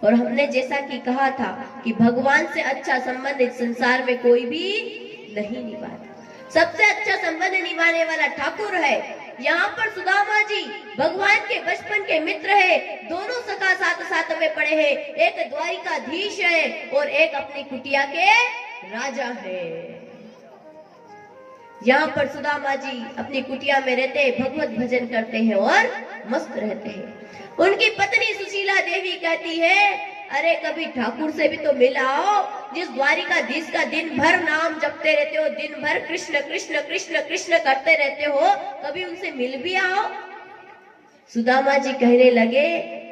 और हमने जैसा कि कहा था कि भगवान से अच्छा संबंध इस संसार में कोई भी नहीं निभाता। सबसे अच्छा संबंध निभाने वाला ठाकुर है। यहाँ पर सुदामा जी भगवान के बचपन के मित्र है। दोनों सखा साथ साथ में पड़े हैं। एक द्वारिकाधीश है और एक अपनी कुटिया के राजा है। यहाँ पर सुदामा जी अपनी कुटिया में रहते हैं, भगवत भजन करते हैं और मस्त रहते हैं। उनकी पत्नी सुशीला देवी कहती है, अरे कभी ठाकुर से भी तो मिल आओ, जिस द्वारिकाधीश का दिन भर नाम जपते रहते हो, दिन भर कृष्ण कृष्ण कृष्ण कृष्ण करते रहते हो, कभी उनसे मिल भी आओ। सुदामा जी कहने लगे,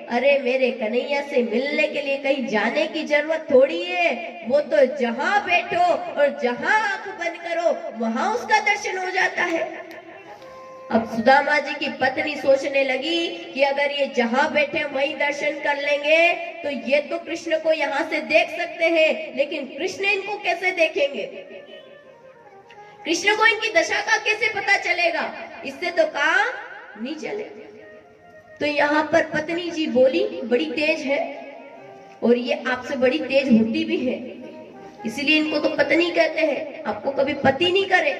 अरे मेरे कन्हैया से मिलने के लिए कहीं जाने की जरूरत थोड़ी है। वो तो जहां बैठो और जहां आंख बंद करो वहां उसका दर्शन हो जाता है। अब सुदामा जी की पत्नी सोचने लगी कि अगर ये जहां बैठे वहीं दर्शन कर लेंगे तो ये तो कृष्ण को यहाँ से देख सकते हैं, लेकिन कृष्ण इनको कैसे देखेंगे? कृष्ण को इनकी दशा का कैसे पता चलेगा? इससे तो काम नहीं चलेगा। तो यहाँ पर पत्नी जी बोली, बड़ी तेज है और ये आपसे बड़ी तेज होती भी है, इसलिए इनको तो पत्नी कहते हैं। आपको कभी पति नहीं करे,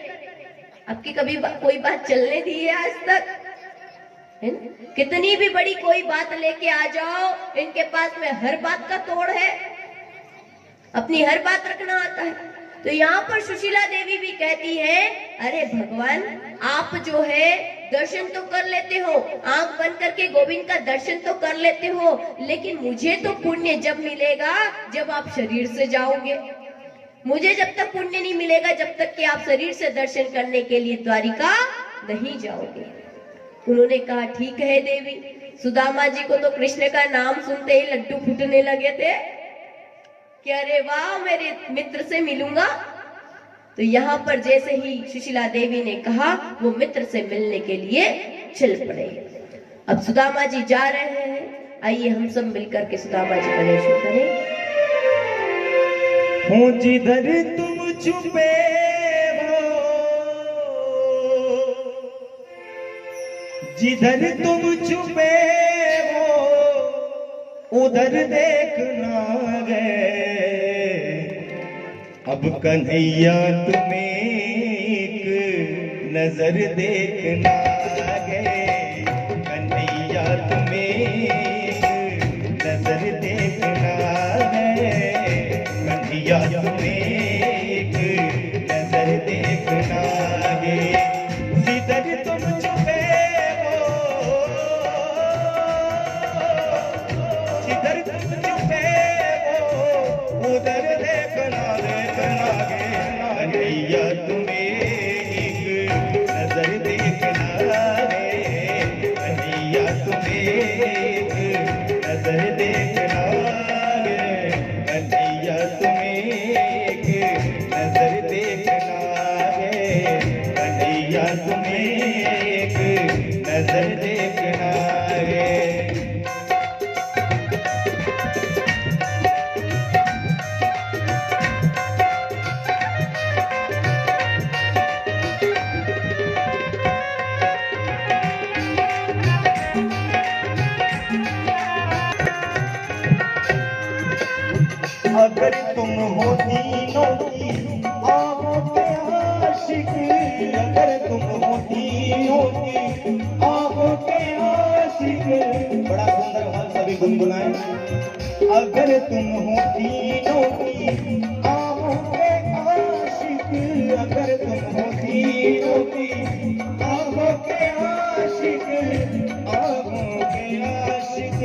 आपकी कभी कोई बात चलने दी है आज तक? है ना? कितनी भी बड़ी कोई बात लेके आ जाओ, इनके पास में हर बात का तोड़ है, अपनी हर बात रखना आता है। तो यहाँ पर सुशीला देवी भी कहती है, अरे भगवान आप जो है दर्शन तो कर लेते हो, आंख बंद करके गोविंद का दर्शन तो कर लेते हो, लेकिन मुझे तो पुण्य जब मिलेगा जब आप शरीर से जाओगे। मुझे जब तक पुण्य नहीं मिलेगा जब तक कि आप शरीर से दर्शन करने के लिए द्वारिका नहीं जाओगे। उन्होंने कहा, ठीक है देवी। सुदामा जी को तो कृष्ण का नाम सुनते ही लड्डू फूटने लगे थे कि अरे वाह, मेरे मित्र से मिलूंगा। तो यहाँ पर जैसे ही सुशीला देवी ने कहा, वो मित्र से मिलने के लिए चल पड़े। अब सुदामा जी जा रहे हैं, आइए हम सब मिलकर के सुदामा जी का दर्शन करें। हो जिधर तुम छुपे हो, जिधर तुम छुपे हो उधर देखना है। अब कन्हैया तुम्हें एक नजर देखना है। कन्हैया तुम्हें एक नजर देखना है। कन्हैया तुम्हें एक नजर देखना है। जिधर तुम छुपे हो, जिधर तुम छुपे हो उधर देखना देखना है। कन्हैया तुम्हें एक नजर देखना है। कन्हैया तुम्हें एक नजर देखना है। कन्हैया तुम्हें एक नजर देखना है। कन्हैया तुम्हें एक नजर देखना है। अगर तुम हो तीनों की आहों के आशिक, अगर तुम हो तीनों की आहों के आशिक, बड़ा सुंदर हाल सभी गुनगुनाए। अगर तुम हो तीनों की आहों के आशिक, अगर तुम हो तीनों की आहों के आशिक, आहों के आशिक,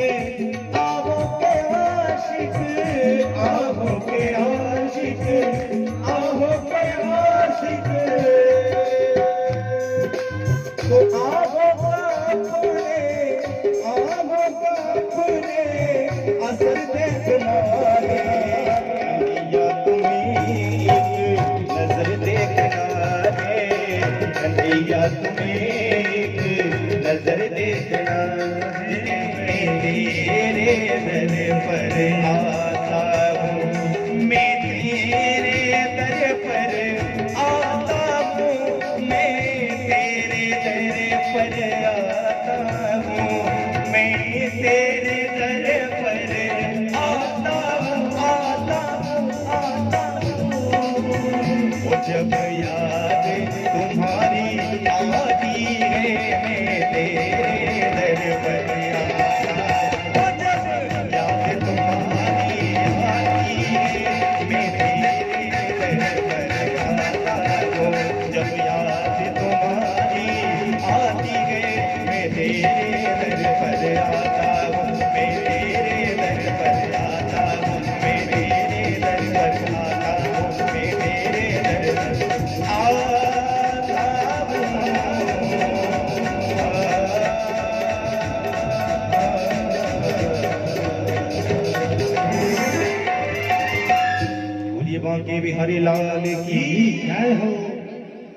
आहों के आशिक, आहों के आशिक, आहों के आशिक, तो आहों का अपने असर देखना है। कन्हैया तुम्हें एक नजर देखना है। कन्हैया तुम्हें एक नजर देखना है। तेरे दर पर आता हूँ, मैं तेरे दर पर आता हूँ, मैं तेरे दर पर आता हूँ, मैं तेरे दर पर आता बांके बिहारी लाल की जय हो।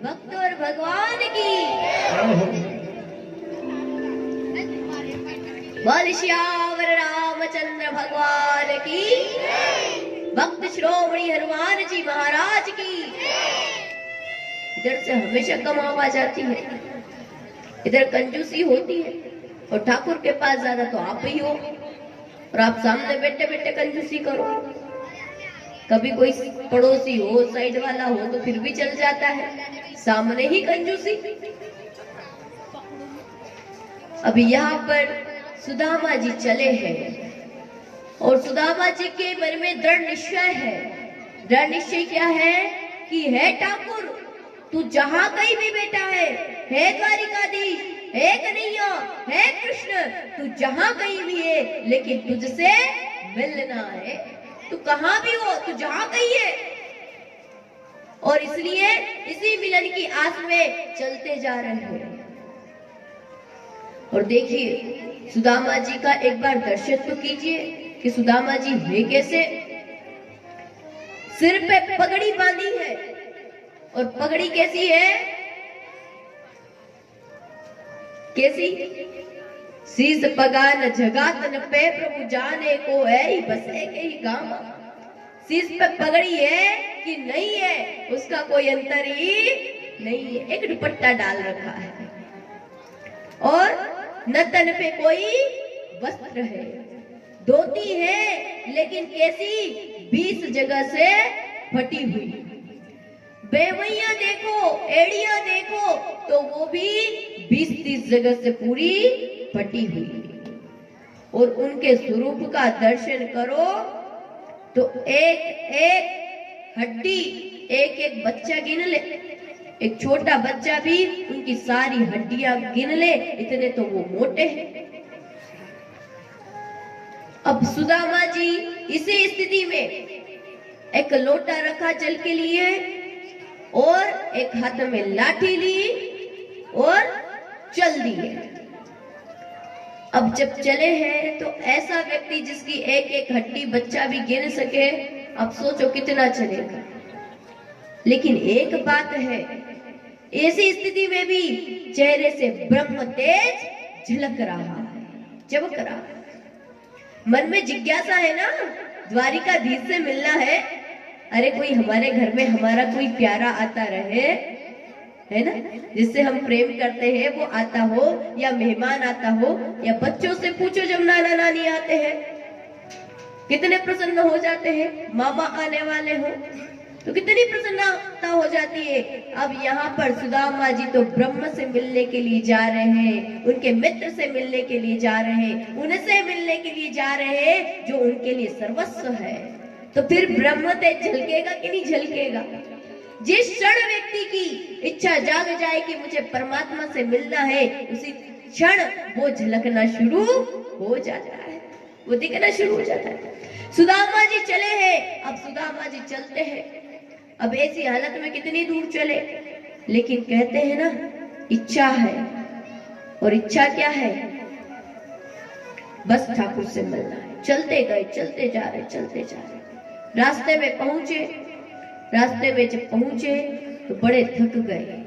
भक्त और भगवान की जय हो। बोल श्यावर रामचंद्र भगवान की, भक्त श्रोमणी हनुमान जी महाराज की। इधर से हमेशा कम आवाज आती है, इधर कंजूसी होती है, और ठाकुर के पास ज्यादा तो आप ही हो, और आप सामने बैठे बैठे कंजूसी करो। कभी कोई पड़ोसी हो, साइड वाला हो तो फिर भी चल जाता है, सामने ही कंजूसी। अभी यहाँ पर सुदामा जी चले हैं, और सुदामा जी के मन में दृढ़ निश्चय है। दृढ़ निश्चय क्या है कि है ठाकुर, तू जहां कहीं भी बैठा है द्वारिकाधीश, है कन्हैया, है कृष्ण, तू जहां कहीं भी है, लेकिन तुझसे मिलना है। तू कहां भी हो, तू जहां कहीं है, और इसलिए इसी मिलन की आस में चलते जा रहे हैं। और देखिए सुदामा जी का एक बार दर्शन तो कीजिए कि सुदामा जी है कैसे। सिर पे पगड़ी बांधी है, और पगड़ी कैसी है, कैसी? शीस पगान जगातन पे प्रभु जाने को है ही बसे के ही गामा। शीस पे पगड़ी है कि नहीं है, उसका कोई अंतर ही नहीं है। एक दुपट्टा डाल रखा है, और न तन पे कोई वस्त्र है, धोती है लेकिन कैसी, 20 जगह से फटी हुई। बेवैया देखो, एड़िया देखो, तो वो भी 20-30 जगह से पूरी फटी हुई। और उनके स्वरूप का दर्शन करो तो एक एक हड्डी, एक एक बच्चा गिन ले, एक छोटा बच्चा भी उनकी सारी हड्डियां गिन ले, इतने तो वो मोटे हैं। अब सुदामा जी इसी स्थिति में एक लोटा रखा जल के लिए, और एक हाथ में लाठी ली, और चल दिए। अब जब चले हैं तो ऐसा व्यक्ति जिसकी एक एक हड्डी बच्चा भी गिन सके, अब सोचो कितना चलेगा। लेकिन एक बात है, ऐसी स्थिति में भी चेहरे से ब्रह्म तेज झलक रहा है, चमक रहा है। मन में जिज्ञासा है ना, द्वारिकाधीश से मिलना है। अरे कोई हमारे घर में हमारा कोई प्यारा आता रहे, है ना, जिससे हम प्रेम करते हैं, वो आता हो, या मेहमान आता हो, या बच्चों से पूछो जब नाना नानी आते हैं कितने प्रसन्न हो जाते हैं। मामा आने वाले हो तो कितनी प्रसन्नता हो जाती है। अब यहाँ पर सुदामा जी तो ब्रह्म से मिलने के लिए जा रहे हैं, उनके मित्र से मिलने के लिए जा रहे हैं, उनसे मिलने के लिए जा रहे हैं जो उनके लिए सर्वस्व है। तो फिर ब्रह्म तेज झलकेगा कि नहीं झलकेगा? जिस क्षण व्यक्ति की इच्छा जाग जाए कि मुझे परमात्मा से मिलना है, उसी क्षण वो झलकना शुरू हो जाता है, वो दिखना शुरू हो जाता है। सुदामा जी चले हैं, अब सुदामा जी चलते हैं। अब ऐसी हालत में कितनी दूर चले, लेकिन कहते हैं ना, इच्छा है, और इच्छा क्या है, बस ठाकुर से मिलना है। चलते गए, चलते जा रहे, चलते जा रहे। रास्ते में पहुंचे, रास्ते में जब पहुंचे तो बड़े थक गए।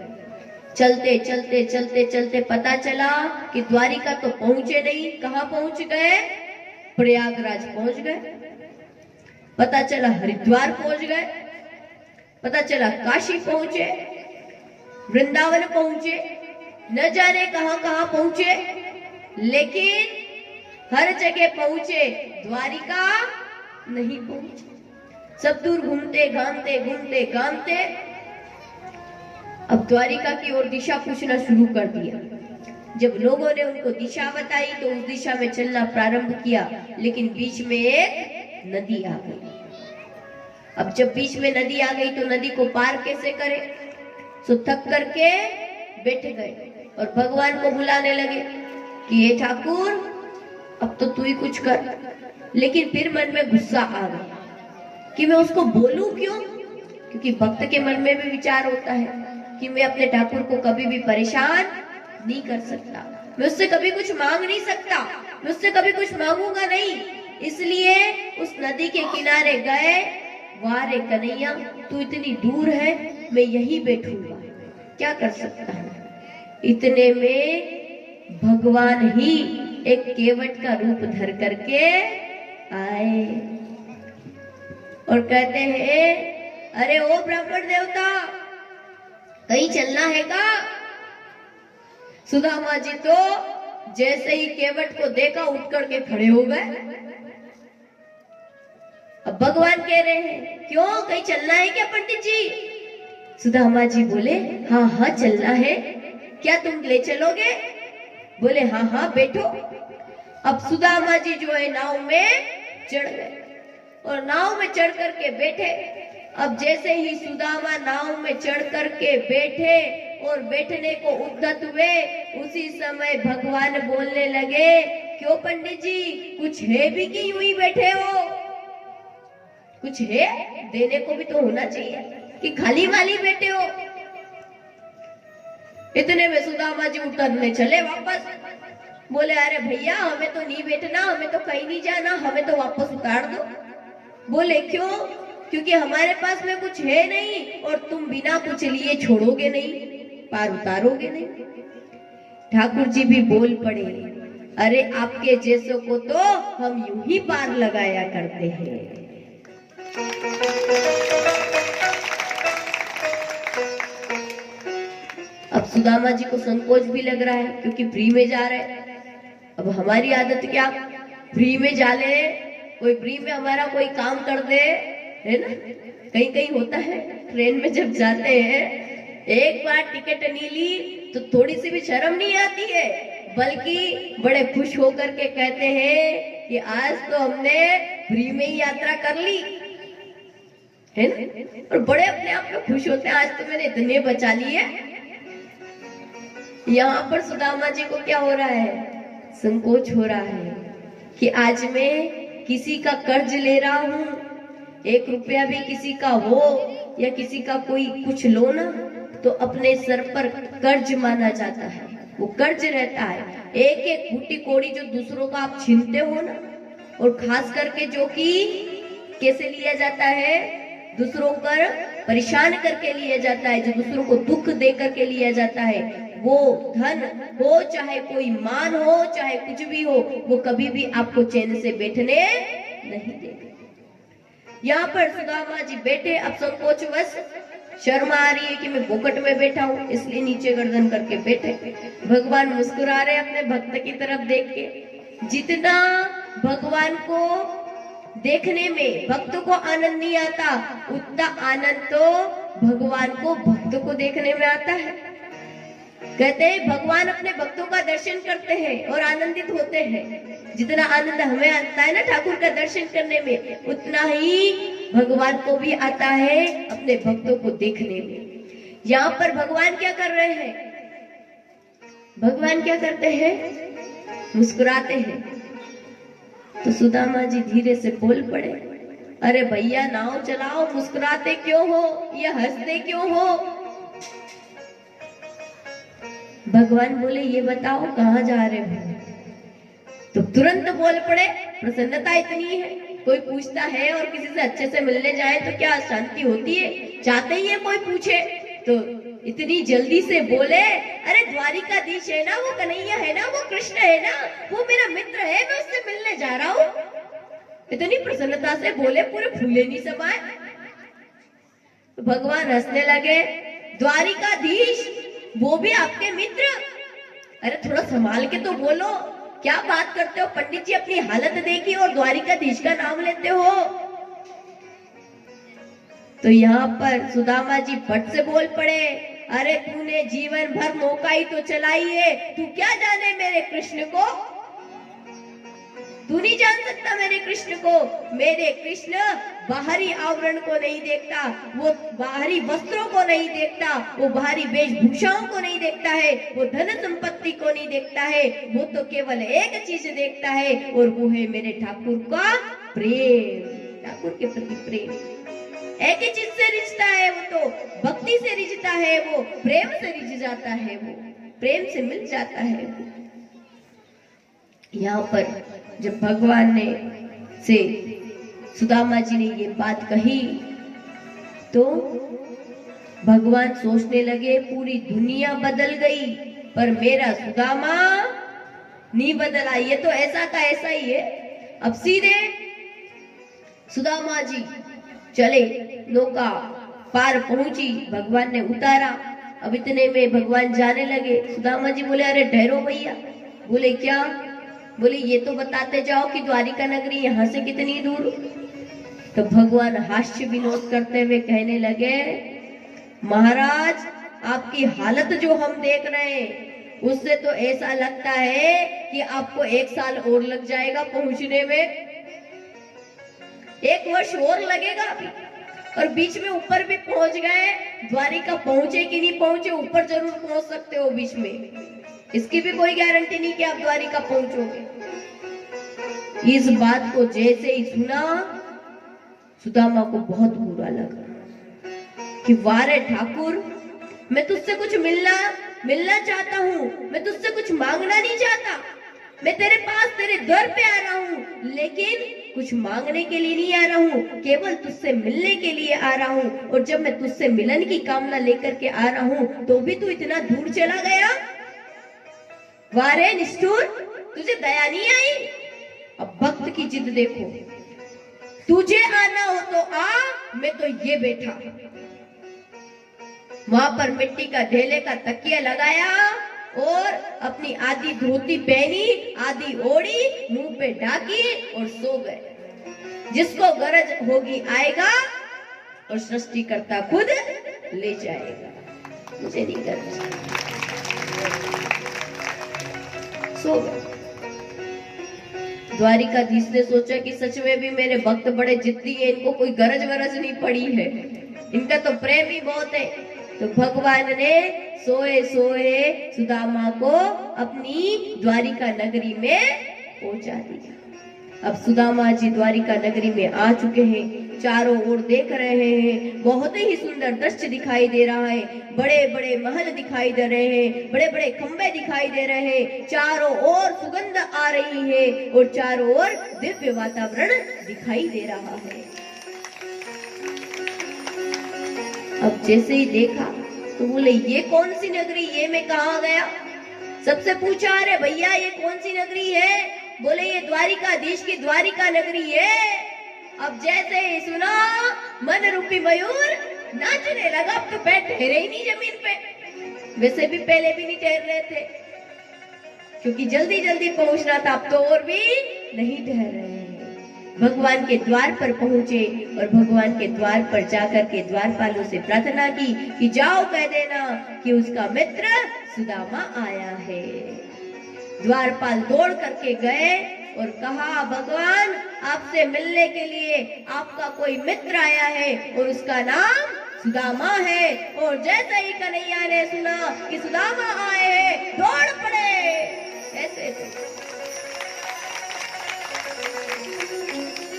चलते चलते चलते चलते पता चला कि द्वारिका तो पहुंचे नहीं। कहां पहुंच गए? प्रयागराज पहुंच गए। पता चला हरिद्वार पहुंच गए, पता चला काशी पहुंचे, वृंदावन पहुंचे, न जाने कहां कहां पहुंचे, लेकिन हर जगह पहुंचे, द्वारिका नहीं पहुंचे। सब दूर घूमते घामते घूमते घामते अब द्वारिका की ओर दिशा पूछना शुरू कर दिया। जब लोगों ने उनको दिशा बताई तो उस दिशा में चलना प्रारंभ किया, लेकिन बीच में एक नदी आ गई। अब जब बीच में नदी आ गई तो नदी को पार कैसे करें? सो थक करके बैठ गए और भगवान को बुलाने लगे कि हे ठाकुर, अब तो तू ही कुछ कर। लेकिन फिर मन में गुस्सा आ गया कि मैं उसको बोलूं क्यों, क्योंकि भक्त के मन में भी विचार होता है कि मैं अपने ठाकुर को कभी भी परेशान नहीं कर सकता, मैं उससे कभी कुछ मांग नहीं सकता, मैं उससे कभी कुछ मांगूंगा नहीं। इसलिए उस नदी के किनारे गए वाह रे कन्हैया, तू इतनी दूर है, मैं यहीं बैठूंगा, क्या कर सकता हूँ। इतने में भगवान ही एक केवट का रूप धर करके आए और कहते हैं, अरे ओ ब्राह्मण देवता, कहीं चलना है का? सुदामा जी तो जैसे ही केवट को देखा उठ करके खड़े हो गए। अब भगवान कह रहे हैं, क्यों, कहीं चलना है क्या पंडित जी? सुदामा जी बोले, हाँ हाँ चलना है, क्या तुम ले चलोगे? बोले, हाँ हाँ बैठो। अब सुदामा जी जो है नाव में चढ़ गए और नाव में चढ़ करके बैठे। अब जैसे ही सुदामा नाव में चढ़ करके बैठे और बैठने को उद्यत हुए, उसी समय भगवान बोलने लगे, क्यों पंडित जी, कुछ है भी कि यूं ही बैठे हो? कुछ है, देने को भी तो होना चाहिए कि खाली माली बैठे हो। इतने में सुदामा जी उतरने चले वापस। बोले, अरे भैया, हमें तो नहीं बैठना, हमें तो कहीं नहीं जाना, हमें तो वापस उतार दो। बोले, क्यों? क्योंकि हमारे पास में कुछ है नहीं और तुम बिना कुछ लिए छोड़ोगे नहीं, पार उतारोगे नहीं। ठाकुर जी भी बोल पड़े, अरे आपके जैसों को तो हम यूं ही पार लगाया करते हैं। अब सुदामा जी को संकोच भी लग रहा है क्योंकि फ्री में जा रहे हैं। अब हमारी आदत क्या, फ्री में जा ले, कोई फ्री में हमारा कोई काम कर दे, है ना? कहीं कहीं होता है, ट्रेन में जब जाते हैं, एक बार टिकट नहीं ली तो थोड़ी सी भी शर्म नहीं आती है, बल्कि बड़े खुश होकर के कहते हैं कि आज तो हमने फ्री में ही यात्रा कर ली, है ना? और बड़े अपने आप में खुश होते हैं, आज तो मैंने इतने बचा लिए। यहाँ पर सुदामा जी को क्या हो रहा है, संकोच हो रहा है कि आज मैं किसी का कर्ज ले रहा हूँ, 1 रुपया भी किसी का हो या किसी का कोई कुछ लो ना, तो अपने सर पर कर्ज माना जाता है, वो कर्ज रहता है। एक एक बूटी कोड़ी जो दूसरों का आप छीनते हो ना, और खास करके जो कि कैसे लिया जाता है, दूसरों पर परेशान करके लिया जाता है, जो दूसरों को दुख दे करके लिया जाता है, वो धन हो चाहे कोई मान हो चाहे कुछ भी हो, वो कभी भी आपको चैन से बैठने नहीं देगा। यहाँ पर सुदामा जी बैठे, अब संकोचवश शर्म आ रही है कि मैं बोकट में बैठा हूँ, इसलिए नीचे गर्दन करके बैठे। भगवान मुस्कुरा रहे अपने भक्त की तरफ देख के। जितना भगवान को देखने में भक्त को आनंद नहीं आता, उतना आनंद तो भगवान को भक्त को देखने में आता है। कहते हैं भगवान अपने भक्तों का दर्शन करते हैं और आनंदित होते हैं। जितना आनंद हमें आता है ना ठाकुर का दर्शन करने में, उतना ही भगवान को भी आता है अपने भक्तों को देखने में। यहाँ पर भगवान क्या कर रहे हैं, भगवान क्या करते हैं, मुस्कुराते हैं। तो सुदामा जी धीरे से बोल पड़े, अरे भैया नाव चलाओ, मुस्कुराते क्यों हो या हंसते क्यों हो? भगवान बोले, ये बताओ कहाँ जा रहे हो? तो तुरंत बोल पड़े, प्रसन्नता इतनी है, कोई पूछता है और किसी से अच्छे से मिलने जाए तो क्या शांति होती है, चाहते ही है कोई पूछे, तो इतनी जल्दी से बोले, अरे द्वारिकाधीश है ना, वो कन्हैया है ना, वो कृष्ण है ना, वो मेरा मित्र है, मैं उससे मिलने जा रहा हूँ। इतनी प्रसन्नता से बोले, पूरे फूले नहीं समाये। तो भगवान हंसने लगे, द्वारिकाधीश वो भी आपके मित्र? अरे थोड़ा संभाल के तो बोलो, क्या बात करते हो पंडित जी, अपनी हालत देखी और द्वारिकाधीश का नाम लेते हो। तो यहाँ पर सुदामा जी फट से बोल पड़े, अरे तूने जीवन भर नौका ही तो चलाई है, तू क्या जाने मेरे कृष्ण को? तू नहीं जान सकता मेरे कृष्ण को। मेरे कृष्ण बाहरी आवरण को नहीं देखता, वो बाहरी वस्त्रों को नहीं देखता, वो बाहरी वेशभूषाओं को नहीं देखता है, वो धन संपत्ति को नहीं देखता है, वो तो केवल एक चीज देखता है और वो है मेरे ठाकुर का प्रेम, ठाकुर के प्रति प्रेम। एक ही चीज से रिझता है, वो तो भक्ति से रिझता है, वो प्रेम से रिझ जाता है, वो प्रेम से मिल जाता है। यहाँ पर जब भगवान ने से सुदामा जी ने ये बात कही तो भगवान सोचने लगे पूरी दुनिया बदल गई पर मेरा सुदामा नहीं बदला, ये तो ऐसा का ऐसा ही है। अब सीधे सुदामा जी चले, नौका पार पहुंची, भगवान ने उतारा। अब इतने में भगवान जाने लगे। सुदामा जी बोले अरे ठहरो भैया। बोले क्या? बोले ये तो बताते जाओ कि द्वारिका नगरी यहाँ से कितनी दूर। तो भगवान हास्य विनोद करते हुए कहने लगे महाराज आपकी हालत जो हम देख रहे हैं उससे तो ऐसा लगता है कि आपको 1 साल और लग जाएगा पहुंचने में, 1 वर्ष और लगेगा अभी। और बीच में ऊपर भी पहुंच गए, द्वारिका पहुंचे कि नहीं पहुंचे, ऊपर जरूर पहुंच सकते हो बीच में, इसकी भी कोई गारंटी नहीं कि आप द्वारिका पहुंचोगे। इस बात को जैसे ही सुना सुदामा को बहुत बुरा लगा कि वारे ठाकुर मैं तुझसे कुछ मिलना चाहता हूँ, मैं तुझसे कुछ मांगना नहीं चाहता, मैं तेरे पास तेरे दर पे आ रहा हूँ लेकिन कुछ मांगने के लिए नहीं आ रहा हूँ, केवल तुझसे मिलने के लिए आ रहा हूँ। और जब मैं तुझसे मिलन की कामना लेकर के आ रहा हूँ तो भी तू इतना दूर चला गया। वारे निष्ठुर, तुझे दया नहीं आई? अब भक्त की जिद देखो, तुझे आना हो तो आ, मैं तो ये बैठा। वहां पर मिट्टी का ढेले का तकिया लगाया और अपनी आधी धोती पहनी, आधी ओढ़ी, मुंह पे ढाकी और सो गए। जिसको गरज होगी आएगा और सृष्टिकर्ता खुद ले जाएगा, मुझे नहीं गरज। सो गए। द्वारिकाधीश ने सोचा कि सच में भी मेरे भक्त बड़े जिद्दी है, इनको कोई गरज वरज नहीं पड़ी है, इनका तो प्रेम ही बहुत है। तो भगवान ने सोए सोए सुदामा को अपनी द्वारिका नगरी में पहुंचा दिया। अब सुदामा जी द्वारिका नगरी में आ चुके हैं, चारों ओर देख रहे हैं, बहुत ही सुंदर दृश्य दिखाई दे रहा है, बड़े बड़े महल दिखाई दे रहे हैं, बड़े बड़े खंबे दिखाई दे रहे हैं, चारों ओर सुगंध आ रही है और चारों ओर दिव्य वातावरण दिखाई दे रहा है। अब जैसे ही देखा तो बोले ये कौन सी नगरी, ये मैं कहाँ गया? सबसे पूछा अरे भैया ये कौन सी नगरी है? बोले ये द्वारिकाधीश की द्वारिका नगरी है। अब जैसे ही सुना मन रूपी मयूर नाचने लगा। अब तो पैर ठहरे ही नहीं जमीन पे, वैसे भी पहले भी नहीं ठहर रहे थे क्योंकि जल्दी जल्दी पहुंचना था, अब तो और भी नहीं ठहर रहे हैं। भगवान के द्वार पर पहुंचे और भगवान के द्वार पर जाकर के द्वारपालों से प्रार्थना की कि जाओ कह देना कि उसका मित्र सुदामा आया है। द्वारपाल दौड़ करके गए और कहा भगवान आपसे मिलने के लिए आपका कोई मित्र आया है और उसका नाम सुदामा है। और जैसे ही कन्हैया ने सुना कि सुदामा आए हैं दौड़ पड़े।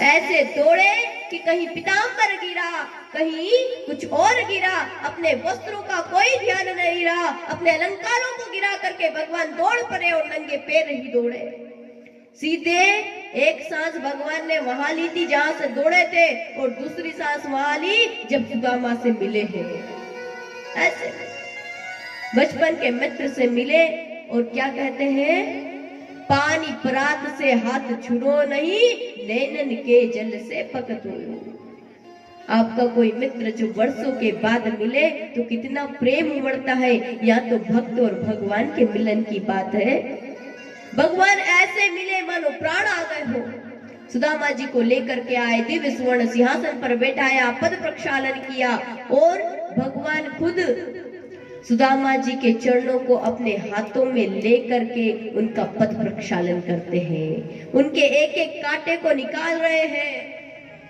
ऐसे दौड़े कि कहीं पीतांबर गिरा, कहीं कुछ और गिरा, अपने वस्त्रों का कोई ध्यान नहीं रहा, अपने अलंकारों को गिरा करके भगवान दौड़ पड़े और नंगे पैर ही दौड़े। सीधे एक सांस भगवान ने वहां ली थी जहां से दौड़े थे और दूसरी सांस वहां ली जब सुदामा से मिले हैं। ऐसे बचपन के मित्र से मिले और क्या कहते हैं, पानी परात से हाथ छुड़ो नहीं, नैनन के जल से पकतो। आपका कोई मित्र जो वर्षों के बाद मिले तो कितना प्रेम उमड़ता है। या तो भक्त और भगवान के मिलन की बात है। भगवान ऐसे मिले मानो प्राण आ गए हो। सुदामा जी को लेकर के आए, दिव्य स्वर्ण सिंहासन पर बैठाया, पद प्रक्षालन किया और भगवान खुद सुदामा जी के चरणों को अपने हाथों में लेकर के उनका पद प्रक्षालन करते हैं, उनके एक एक कांटे को निकाल रहे हैं।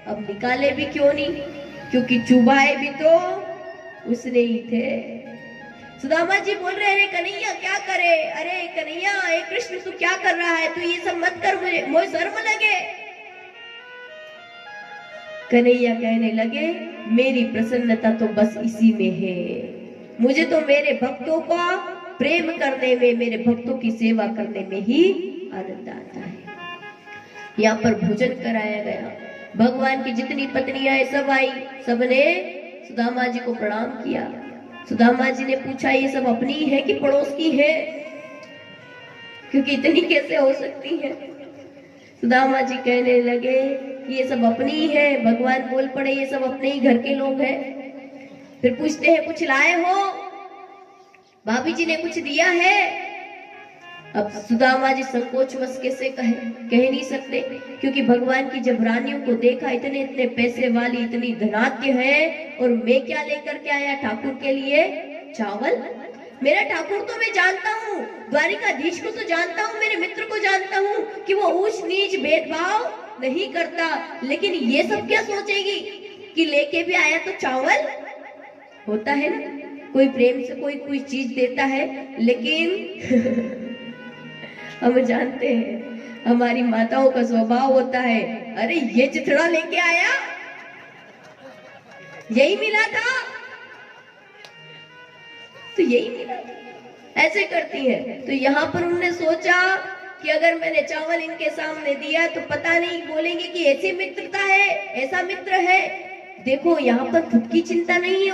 अब निकाले भी क्यों नहीं, क्योंकि चुभाए भी तो उसने ही थे। सुदामा जी बोल रहे हैं कन्हैया क्या करे, अरे कन्हैया हे कृष्ण तू क्या कर रहा है, तू ये सब मत कर, मुझे शर्म लगे। कन्हैया कहने लगे मेरी प्रसन्नता तो बस इसी में है, मुझे तो मेरे भक्तों का प्रेम करने में, मेरे भक्तों की सेवा करने में ही आनंद आता है। यहाँ पर भोजन कराया गया, भगवान की जितनी पत्नियां सब आई, सबने सुदामा जी को प्रणाम किया। सुदामा जी ने पूछा ये सब अपनी है कि पड़ोस की है, क्योंकि इतनी कैसे हो सकती है। सुदामा जी कहने लगे ये सब अपनी है। भगवान बोल पड़े ये सब अपने ही घर के लोग हैं। फिर पूछते हैं कुछ लाए हो, भाभी जी ने कुछ दिया है। अब सुदामा जी संकोचवश कैसे कह नहीं सकते, क्योंकि भगवान की जब रानियों को देखा, इतने इतने पैसे वाली, इतनी धनाढ्य है, और मैं क्या लेकर के आया ठाकुर के लिए? चावल। मेरा ठाकुर तो मैं जानता हूँ, द्वारिकाधीश को तो जानता हूँ, मेरे मित्र को जानता हूँ कि वो ऊंच नीच भेदभाव नहीं करता, लेकिन ये सब क्या सोचेगी कि लेके भी आया तो चावल। होता है ना, कोई प्रेम से कोई चीज देता है, लेकिन हम जानते हैं हमारी माताओं का स्वभाव होता है, अरे ये चिथड़ा लेके आया, यही मिला था, तो यही मिला था, ऐसे करती है। तो यहाँ पर उन्होंने सोचा कि अगर मैंने चावल इनके सामने दिया तो पता नहीं बोलेंगे कि ऐसी मित्रता है, ऐसा मित्र है। देखो यहाँ पर खुद की चिंता नहीं है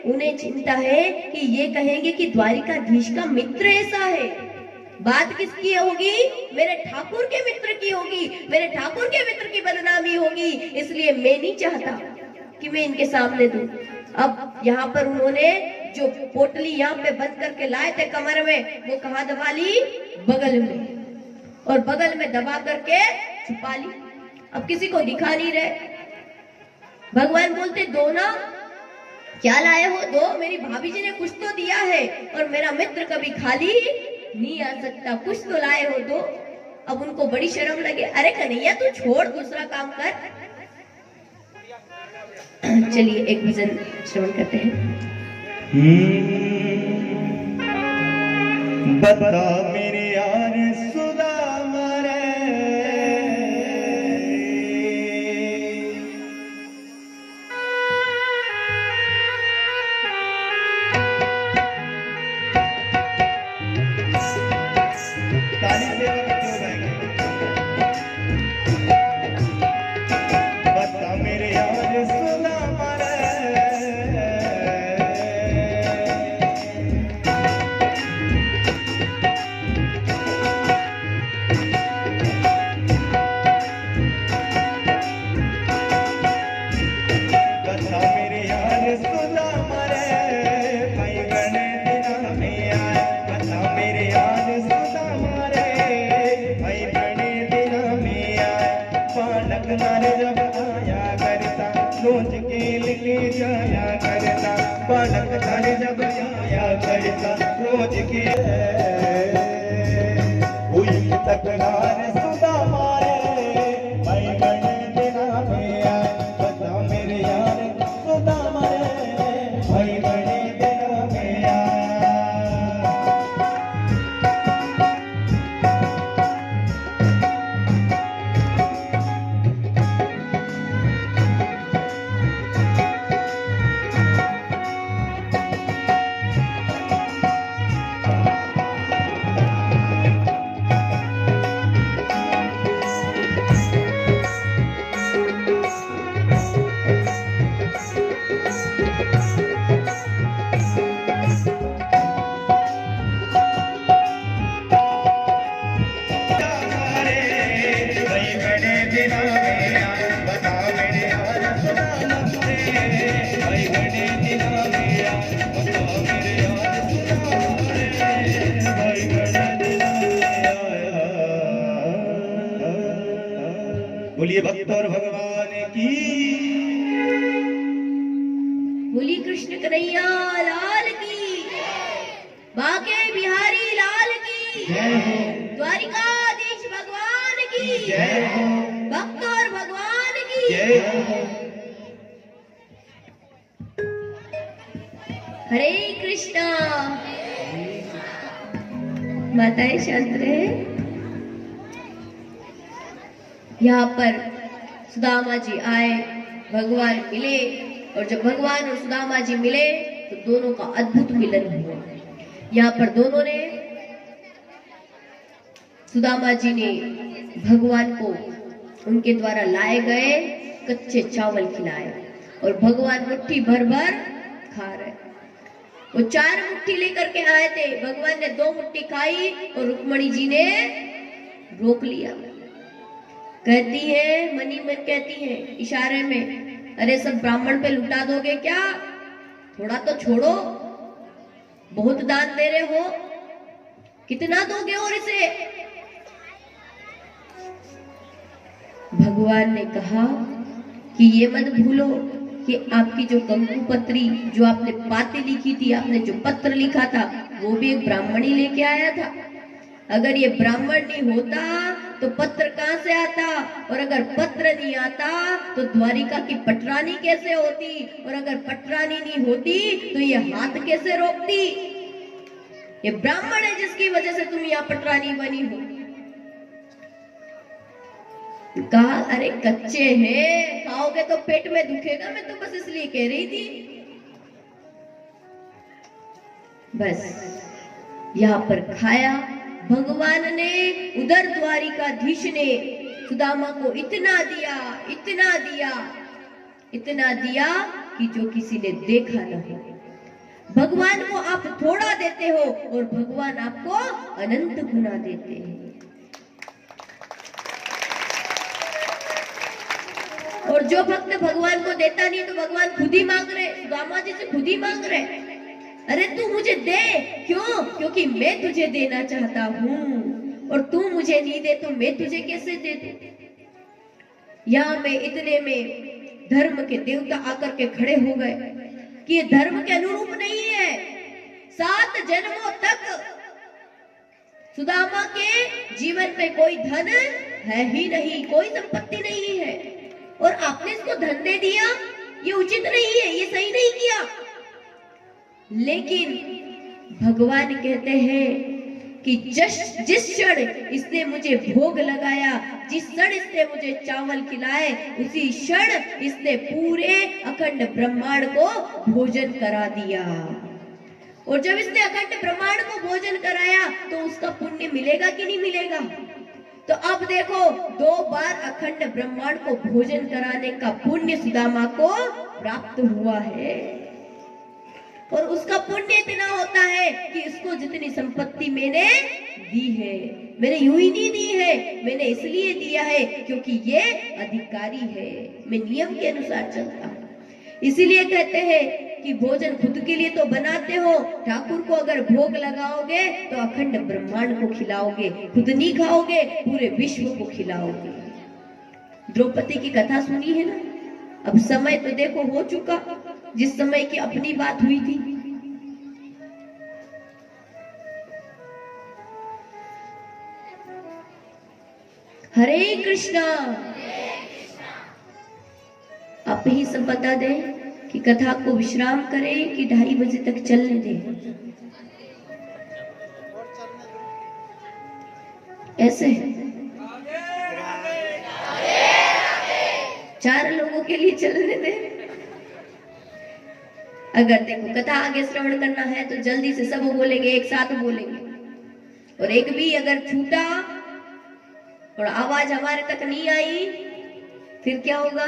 उन्हें चिंता है कि ये कहेंगे कि द्वारिकाधीश का मित्र ऐसा है। बात किसकी होगी? मेरे ठाकुर के मित्र की होगी, मेरे ठाकुर के मित्र की बदनामी होगी, इसलिए मैं नहीं चाहता कि मैं इनके सामने दूं। अब यहाँ पर उन्होंने जो पोटली यहाँ पे बंद करके लाए थे कमर में, वो कहाँ दबा ली? बगल में, और बगल में दबा करके छुपा ली। अब किसी को दिखा नहीं रहे। भगवान बोलते दो ना, क्या लाए हो? दो, मेरी भाभी जी ने कुछ तो दिया है, और मेरा मित्र कभी खाली नहीं आ सकता, कुछ तो लाए हो दो। अब उनको बड़ी शर्म लगे, अरे कन्हैया तू छोड़, दूसरा काम कर। चलिए एक भजन श्रवण करते हैं। बता मेरे यार सुदामा रे, ताली से बता मेरे यार सुदामा रे, रोज के लेके जाया करता, पालक घर जब आया करता, रोज के हुई तकरार सुदामा रे, भाई बने बिना में आए, बता मेरे यार सुदामा रे, भाई बने बिना में आए। बोलिए भक्त और भगवान की, बोली कृष्ण कन्हैया लाल की, बाके बिहारी लाल की, द्वारिकाधीश भगवान की, भक्त और भगवान की। हरे कृष्णा। माताएं शांत रहे। यहाँ पर सुदामा जी आए, भगवान मिले, और जब भगवान और सुदामा जी मिले तो दोनों का अद्भुत मिलन हुआ। यहाँ पर दोनों ने, सुदामा जी ने भगवान को उनके द्वारा लाए गए कच्चे चावल खिलाए और भगवान मुट्ठी भर भर खा रहे। वो 4 मुट्ठी लेकर के आए थे, भगवान ने 2 मुट्ठी खाई और रुक्मणी जी ने रोक लिया। कहती है, मनी मन कहती है इशारे में, अरे सब ब्राह्मण पे लुटा दोगे क्या? थोड़ा तो छोड़ो, बहुत दान दे रहे हो, कितना दोगे और इसे? भगवान ने कहा कि ये मत भूलो कि आपकी जो कंकु पत्री, जो आपने पाती लिखी थी, आपने जो पत्र लिखा था, वो भी एक ब्राह्मण ही लेके आया था। अगर ये ब्राह्मण नहीं होता तो पत्र कहां से आता, और अगर पत्र नहीं आता तो द्वारिका की पटरानी कैसे होती, और अगर पटरानी नहीं होती तो ये हाथ कैसे रोकती? ये ब्राह्मण है जिसकी वजह से तुम यहाँ पटरानी बनी हो। कहा, अरे कच्चे हैं, खाओगे तो पेट में दुखेगा, मैं तो बस इसलिए कह रही थी। बस यहाँ पर खाया भगवान ने, उधर द्वारिकाधीश ने सुदामा को इतना दिया, इतना दिया, इतना दिया कि जो किसी ने देखा न हो। भगवान को आप थोड़ा देते हो और भगवान आपको अनंत गुना देते हैं। और जो भक्त भगवान को देता नहीं तो भगवान खुद ही मांग रहे, सुदामा जी से खुद ही मांग रहे, अरे तू मुझे दे। क्यों? क्योंकि मैं तुझे देना चाहता हूं और तू मुझे नहीं दे तो मैं तुझे कैसे दे दूं। यहाँ में इतने में धर्म के देवता आकर के खड़े हो गए कि ये धर्म के अनुरूप नहीं है। 7 जन्मों तक सुदामा के जीवन में कोई धन है ही नहीं, कोई संपत्ति नहीं है, और आपने इसको धन दे दिया, ये उचित नहीं है, ये सही नहीं किया। लेकिन भगवान कहते हैं कि जिस क्षण इसने मुझे भोग लगाया, जिस क्षण इसने मुझे चावल खिलाए, उसी क्षण इसने पूरे अखंड ब्रह्मांड को भोजन करा दिया। और जब इसने अखंड ब्रह्मांड को भोजन कराया तो उसका पुण्य मिलेगा कि नहीं मिलेगा? तो अब देखो, 2 बार अखंड ब्रह्मांड को भोजन कराने का पुण्य सुदामा को प्राप्त हुआ है। और उसका पुण्य इतना होता है कि इसको जितनी संपत्ति मैंने दी है, मैंने यूं ही नहीं दी है, मैंने इसलिए दिया है क्योंकि ये अधिकारी है, मैं नियम के अनुसार चलता हूं। इसीलिए कहते हैं कि भोजन खुद के लिए तो बनाते हो, ठाकुर को अगर भोग लगाओगे तो अखंड ब्रह्मांड को खिलाओगे, खुद नहीं खाओगे, पूरे विश्व को खिलाओगे। द्रौपदी की कथा सुनी है ना? अब समय तो देखो हो चुका, जिस समय की अपनी बात हुई थी। हरे कृष्णा। आप ही सब बता दें कि कथा को विश्राम करें कि 2:30 बजे तक चलने दें। ऐसे 4 लोगों के लिए चलने दें। अगर देखो कथा आगे श्रवण करना है तो जल्दी से सब बोलेंगे, एक साथ बोलेंगे, और एक भी अगर छूटा और आवाज हमारे तक नहीं आई फिर क्या होगा?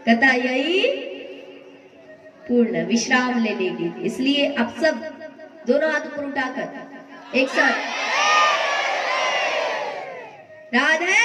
कथा यही पूर्ण विश्राम ले लेगी। इसलिए आप सब दोनों हाथ ऊपर उठाकर एक साथ राधे